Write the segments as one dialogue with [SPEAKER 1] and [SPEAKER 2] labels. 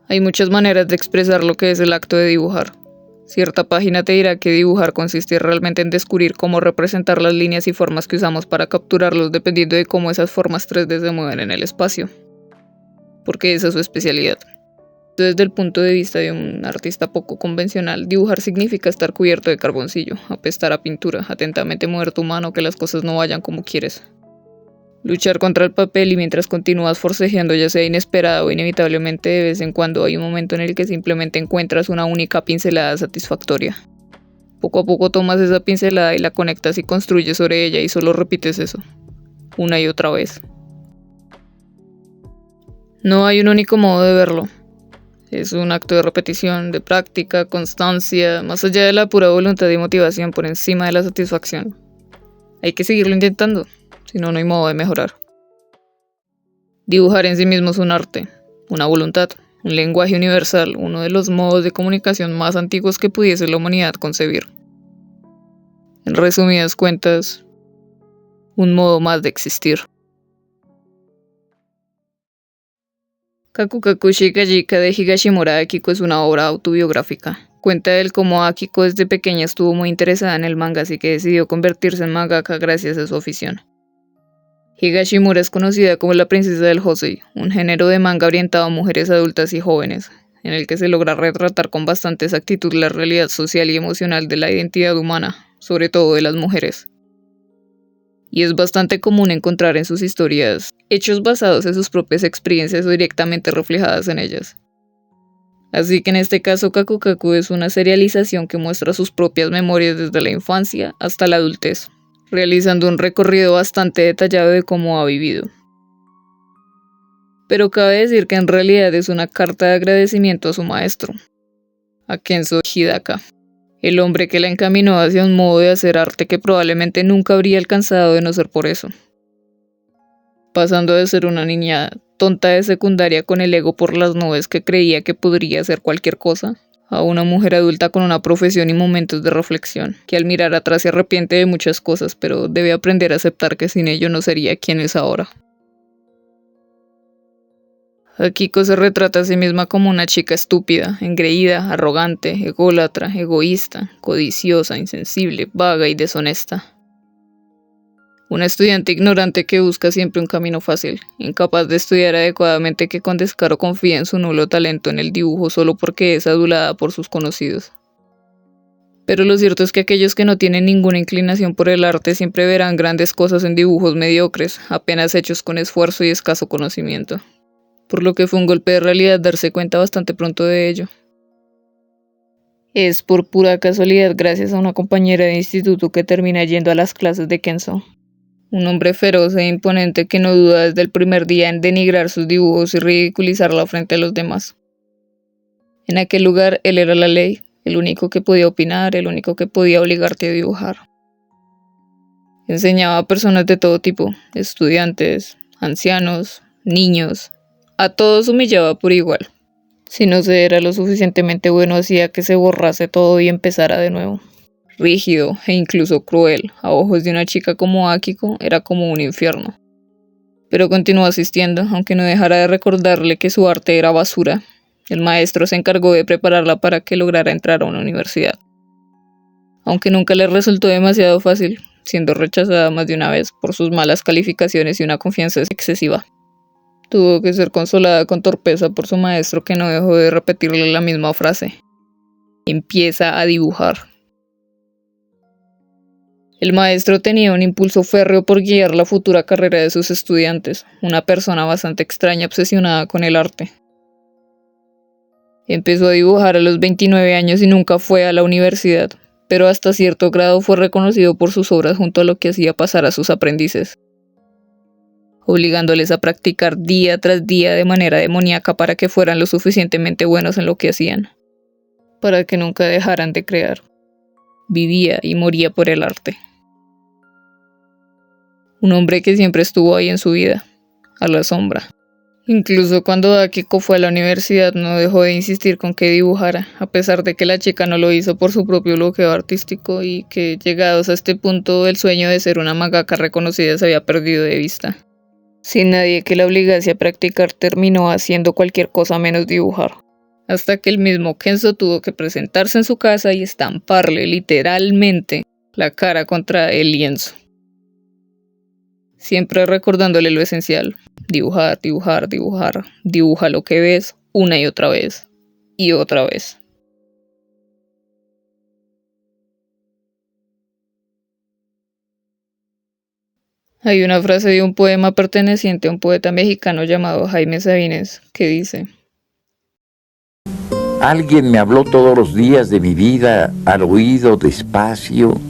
[SPEAKER 1] Hay muchas maneras de expresar lo que es el acto de dibujar. Cierta página te dirá que dibujar consiste realmente en descubrir cómo representar las líneas y formas que usamos para capturarlos dependiendo de cómo esas formas 3D se mueven en el espacio. Porque esa es su especialidad. Desde el punto de vista de un artista poco convencional, dibujar significa estar cubierto de carboncillo, apestar a pintura, atentamente mover tu mano que las cosas no vayan como quieres. Luchar contra el papel y mientras continúas forcejeando, ya sea inesperado o inevitablemente de vez en cuando hay un momento en el que simplemente encuentras una única pincelada satisfactoria. Poco a poco tomas esa pincelada y la conectas y construyes sobre ella y solo repites eso, una y otra vez. No hay un único modo de verlo. Es un acto de repetición, de práctica, constancia, más allá de la pura voluntad y motivación por encima de la satisfacción. Hay que seguirlo intentando. Si no, no hay modo de mejorar. Dibujar en sí mismo es un arte, una voluntad, un lenguaje universal, uno de los modos de comunicación más antiguos que pudiese la humanidad concebir. En resumidas cuentas, un modo más de existir. Kakukaku Shikajika de Higashimura Akiko es una obra autobiográfica. Cuenta él cómo Akiko desde pequeña estuvo muy interesada en el manga, así que decidió convertirse en mangaka gracias a su afición. Higashimura es conocida como la princesa del Josei, un género de manga orientado a mujeres adultas y jóvenes, en el que se logra retratar con bastante exactitud la realidad social y emocional de la identidad humana, sobre todo de las mujeres. Y es bastante común encontrar en sus historias hechos basados en sus propias experiencias o directamente reflejadas en ellas. Así que en este caso Kakukaku es una serialización que muestra sus propias memorias desde la infancia hasta la adultez, realizando un recorrido bastante detallado de cómo ha vivido. Pero cabe decir que en realidad es una carta de agradecimiento a su maestro, a Kenzo Hidaka, el hombre que la encaminó hacia un modo de hacer arte que probablemente nunca habría alcanzado de no ser por eso. Pasando de ser una niña tonta de secundaria con el ego por las nubes que creía que podría hacer cualquier cosa, a una mujer adulta con una profesión y momentos de reflexión, que al mirar atrás se arrepiente de muchas cosas, pero debe aprender a aceptar que sin ello no sería quien es ahora. Akiko se retrata a sí misma como una chica estúpida, engreída, arrogante, ególatra, egoísta, codiciosa, insensible, vaga y deshonesta. Una estudiante ignorante que busca siempre un camino fácil, incapaz de estudiar adecuadamente, que con descaro confía en su nulo talento en el dibujo solo porque es adulada por sus conocidos. Pero lo cierto es que aquellos que no tienen ninguna inclinación por el arte siempre verán grandes cosas en dibujos mediocres, apenas hechos con esfuerzo y escaso conocimiento. Por lo que fue un golpe de realidad darse cuenta bastante pronto de ello. Es por pura casualidad gracias a una compañera de instituto que termina yendo a las clases de Kenzo. Un hombre feroz e imponente que no duda desde el primer día en denigrar sus dibujos y ridiculizarla frente a los demás. En aquel lugar él era la ley, el único que podía opinar, el único que podía obligarte a dibujar. Enseñaba a personas de todo tipo, estudiantes, ancianos, niños, a todos humillaba por igual. Si no se era lo suficientemente bueno, hacía que se borrase todo y empezara de nuevo. Rígido e incluso cruel, a ojos de una chica como Akiko, era como un infierno. Pero continuó asistiendo, aunque no dejara de recordarle que su arte era basura. El maestro se encargó de prepararla para que lograra entrar a una universidad. Aunque nunca le resultó demasiado fácil, siendo rechazada más de una vez por sus malas calificaciones y una confianza excesiva. Tuvo que ser consolada con torpeza por su maestro, que no dejó de repetirle la misma frase. Empieza a dibujar. El maestro tenía un impulso férreo por guiar la futura carrera de sus estudiantes, una persona bastante extraña obsesionada con el arte. Empezó a dibujar a los 29 años y nunca fue a la universidad, pero hasta cierto grado fue reconocido por sus obras junto a lo que hacía pasar a sus aprendices, obligándoles a practicar día tras día de manera demoníaca para que fueran lo suficientemente buenos en lo que hacían, para que nunca dejaran de crear. Vivía y moría por el arte. Un hombre que siempre estuvo ahí en su vida, a la sombra. Incluso cuando Akiko fue a la universidad no dejó de insistir con que dibujara, a pesar de que la chica no lo hizo por su propio bloqueo artístico y que, llegados a este punto, el sueño de ser una mangaka reconocida se había perdido de vista. Sin nadie que la obligase a practicar, terminó haciendo cualquier cosa menos dibujar. hasta que el mismo Kenzo tuvo que presentarse en su casa y estamparle literalmente la cara contra el lienzo. Siempre recordándole lo esencial: dibujar, dibujar, dibujar, dibuja lo que ves una y otra vez, y otra vez. Hay una frase de un poema perteneciente a un poeta mexicano llamado Jaime Sabines que dice:
[SPEAKER 2] Alguien me habló todos los días de mi vida al oído despacio,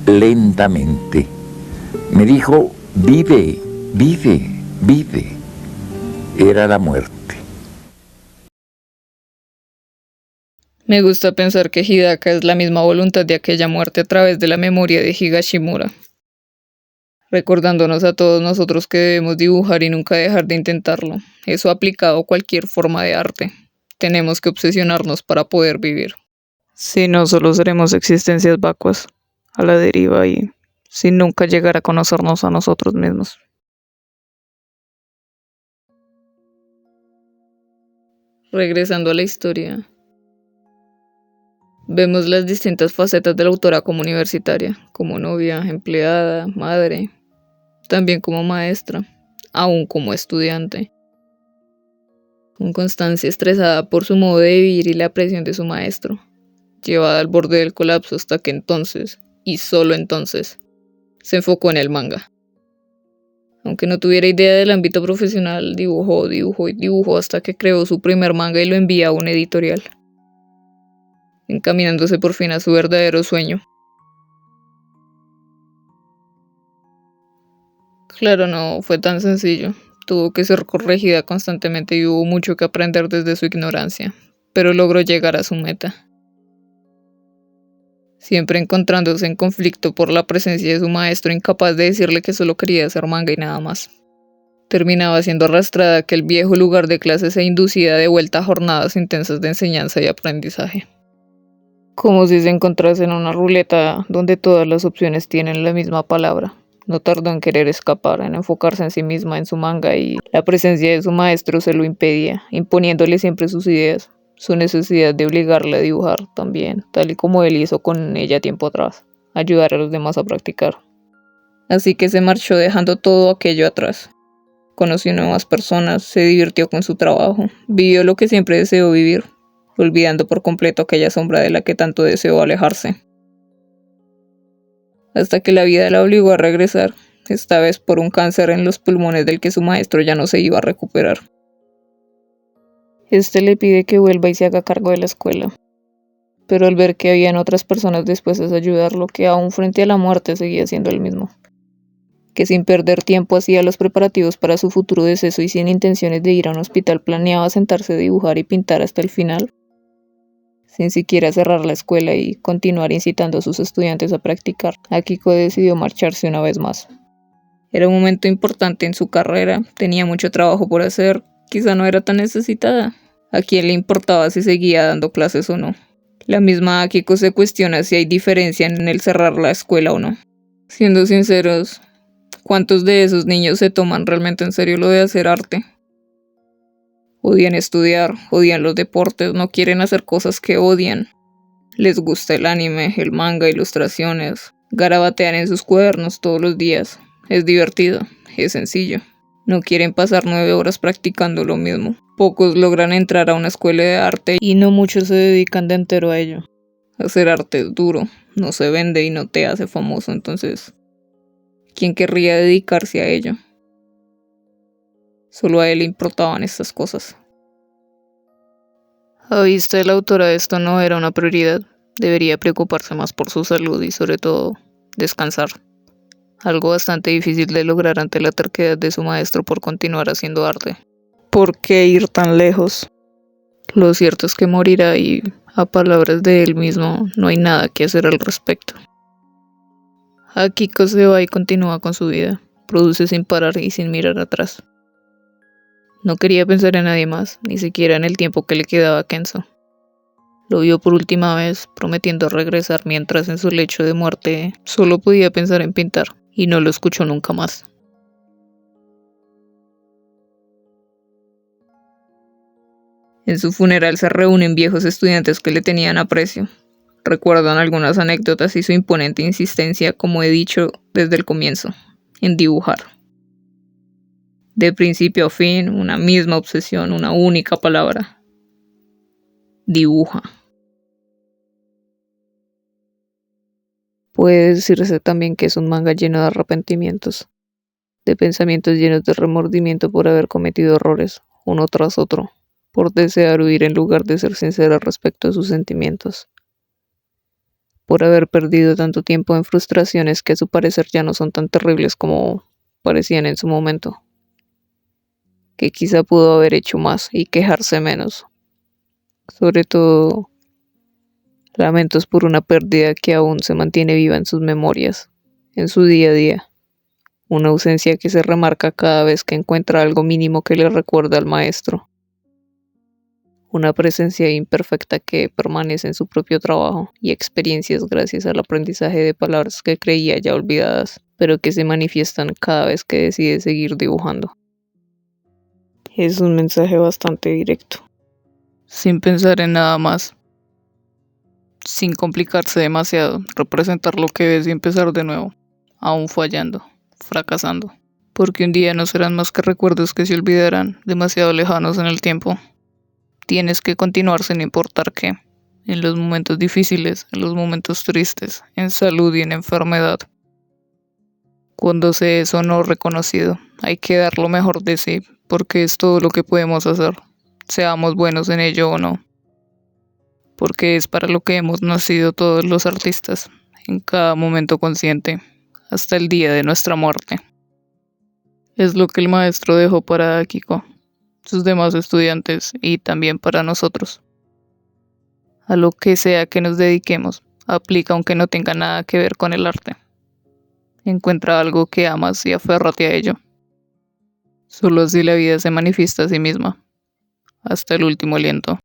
[SPEAKER 2] lentamente. Me dijo, vive, vive, vive. Era la muerte.
[SPEAKER 1] Me gusta pensar que Hidaka es la misma voluntad de aquella muerte a través de la memoria de Higashimura, recordándonos a todos nosotros que debemos dibujar y nunca dejar de intentarlo. Eso aplicado a cualquier forma de arte. Tenemos que obsesionarnos para poder vivir. Si no, solo seremos existencias vacuas, a la deriva y sin nunca llegar a conocernos a nosotros mismos. Regresando a la historia, vemos las distintas facetas de la autora como universitaria, como novia, empleada, madre, también como maestra, aún como estudiante, con Constancia estresada por su modo de vivir y la presión de su maestro, llevada al borde del colapso hasta que entonces, y solo entonces, se enfocó en el manga. Aunque no tuviera idea del ámbito profesional, dibujó, dibujó y dibujó hasta que creó su primer manga y lo envió a una editorial, encaminándose por fin a su verdadero sueño. Claro, no fue tan sencillo. Tuvo que ser corregida constantemente y hubo mucho que aprender desde su ignorancia, pero logró llegar a su meta. Siempre encontrándose en conflicto por la presencia de su maestro incapaz de decirle que solo quería hacer manga y nada más. Terminaba siendo arrastrada a aquel viejo lugar de clases e inducida de vuelta a jornadas intensas de enseñanza y aprendizaje. Como si se encontrase en una ruleta donde todas las opciones tienen la misma palabra. No tardó en querer escapar, en enfocarse en sí misma, en su manga, y la presencia de su maestro se lo impedía, imponiéndole siempre sus ideas, su necesidad de obligarle a dibujar también, tal y como él hizo con ella tiempo atrás, ayudar a los demás a practicar. Así que se marchó dejando todo aquello atrás. Conoció nuevas personas, se divirtió con su trabajo, vivió lo que siempre deseó vivir, olvidando por completo aquella sombra de la que tanto deseó alejarse. Hasta que la vida la obligó a regresar, esta vez por un cáncer en los pulmones del que su maestro ya no se iba a recuperar. Este le pide que vuelva y se haga cargo de la escuela, pero al ver que habían otras personas dispuestas a ayudarlo, que aún frente a la muerte seguía siendo el mismo, que sin perder tiempo hacía los preparativos para su futuro deceso y sin intenciones de ir a un hospital planeaba sentarse a dibujar y pintar hasta el final, sin siquiera cerrar la escuela y continuar incitando a sus estudiantes a practicar. Akiko decidió marcharse una vez más. Era un momento importante en su carrera, tenía mucho trabajo por hacer, quizá no era tan necesitada. ¿A quién le importaba si seguía dando clases o no? La misma Akiko se cuestiona si hay diferencia en el cerrar la escuela o no. Siendo sinceros, ¿cuántos de esos niños se toman realmente en serio lo de hacer arte? Odian estudiar, odian los deportes, no quieren hacer cosas que odian. Les gusta el anime, el manga, ilustraciones. Garabatean en sus cuadernos todos los días. Es divertido, es sencillo. No quieren pasar 9 horas practicando lo mismo. Pocos logran entrar a una escuela de arte y no muchos se dedican de entero a ello. Hacer arte es duro, no se vende y no te hace famoso, entonces, ¿quién querría dedicarse a ello? Solo a él le importaban estas cosas. A vista de la autora, esto no era una prioridad. Debería preocuparse más por su salud y, sobre todo, descansar. Algo bastante difícil de lograr ante la terquedad de su maestro por continuar haciendo arte. ¿Por qué ir tan lejos? Lo cierto es que morirá y, a palabras de él mismo, no hay nada que hacer al respecto. Akiko se va y continúa con su vida. Produce sin parar y sin mirar atrás. No quería pensar en nadie más, ni siquiera en el tiempo que le quedaba a Kenzo. Lo vio por última vez, prometiendo regresar mientras en su lecho de muerte solo podía pensar en pintar, y no lo escuchó nunca más. En su funeral se reúnen viejos estudiantes que le tenían aprecio. Recuerdan algunas anécdotas y su imponente insistencia, como he dicho desde el comienzo, en dibujar. De principio a fin, una misma obsesión, una única palabra. Dibuja. Puede decirse también que es un manga lleno de arrepentimientos, de pensamientos llenos de remordimiento por haber cometido errores, uno tras otro, por desear huir en lugar de ser sincera respecto a sus sentimientos, por haber perdido tanto tiempo en frustraciones que a su parecer ya no son tan terribles como parecían en su momento, que quizá pudo haber hecho más y quejarse menos. Sobre todo, lamentos por una pérdida que aún se mantiene viva en sus memorias, en su día a día. Una ausencia que se remarca cada vez que encuentra algo mínimo que le recuerda al maestro. Una presencia imperfecta que permanece en su propio trabajo y experiencias gracias al aprendizaje de palabras que creía ya olvidadas, pero que se manifiestan cada vez que decide seguir dibujando. Es un mensaje bastante directo. Sin pensar en nada más. Sin complicarse demasiado, representar lo que ves y empezar de nuevo, aún fallando, fracasando. Porque un día no serán más que recuerdos que se olvidarán, demasiado lejanos en el tiempo. Tienes que continuar sin importar qué, en los momentos difíciles, en los momentos tristes, en salud y en enfermedad. Cuando se es o no reconocido, hay que dar lo mejor de sí, porque es todo lo que podemos hacer, seamos buenos en ello o no. Porque es para lo que hemos nacido todos los artistas, en cada momento consciente, hasta el día de nuestra muerte. Es lo que el maestro dejó para Akiko, sus demás estudiantes y también para nosotros. A lo que sea que nos dediquemos, aplica aunque no tenga nada que ver con el arte. Encuentra algo que amas y aférrate a ello. Solo así la vida se manifiesta a sí misma, hasta el último aliento.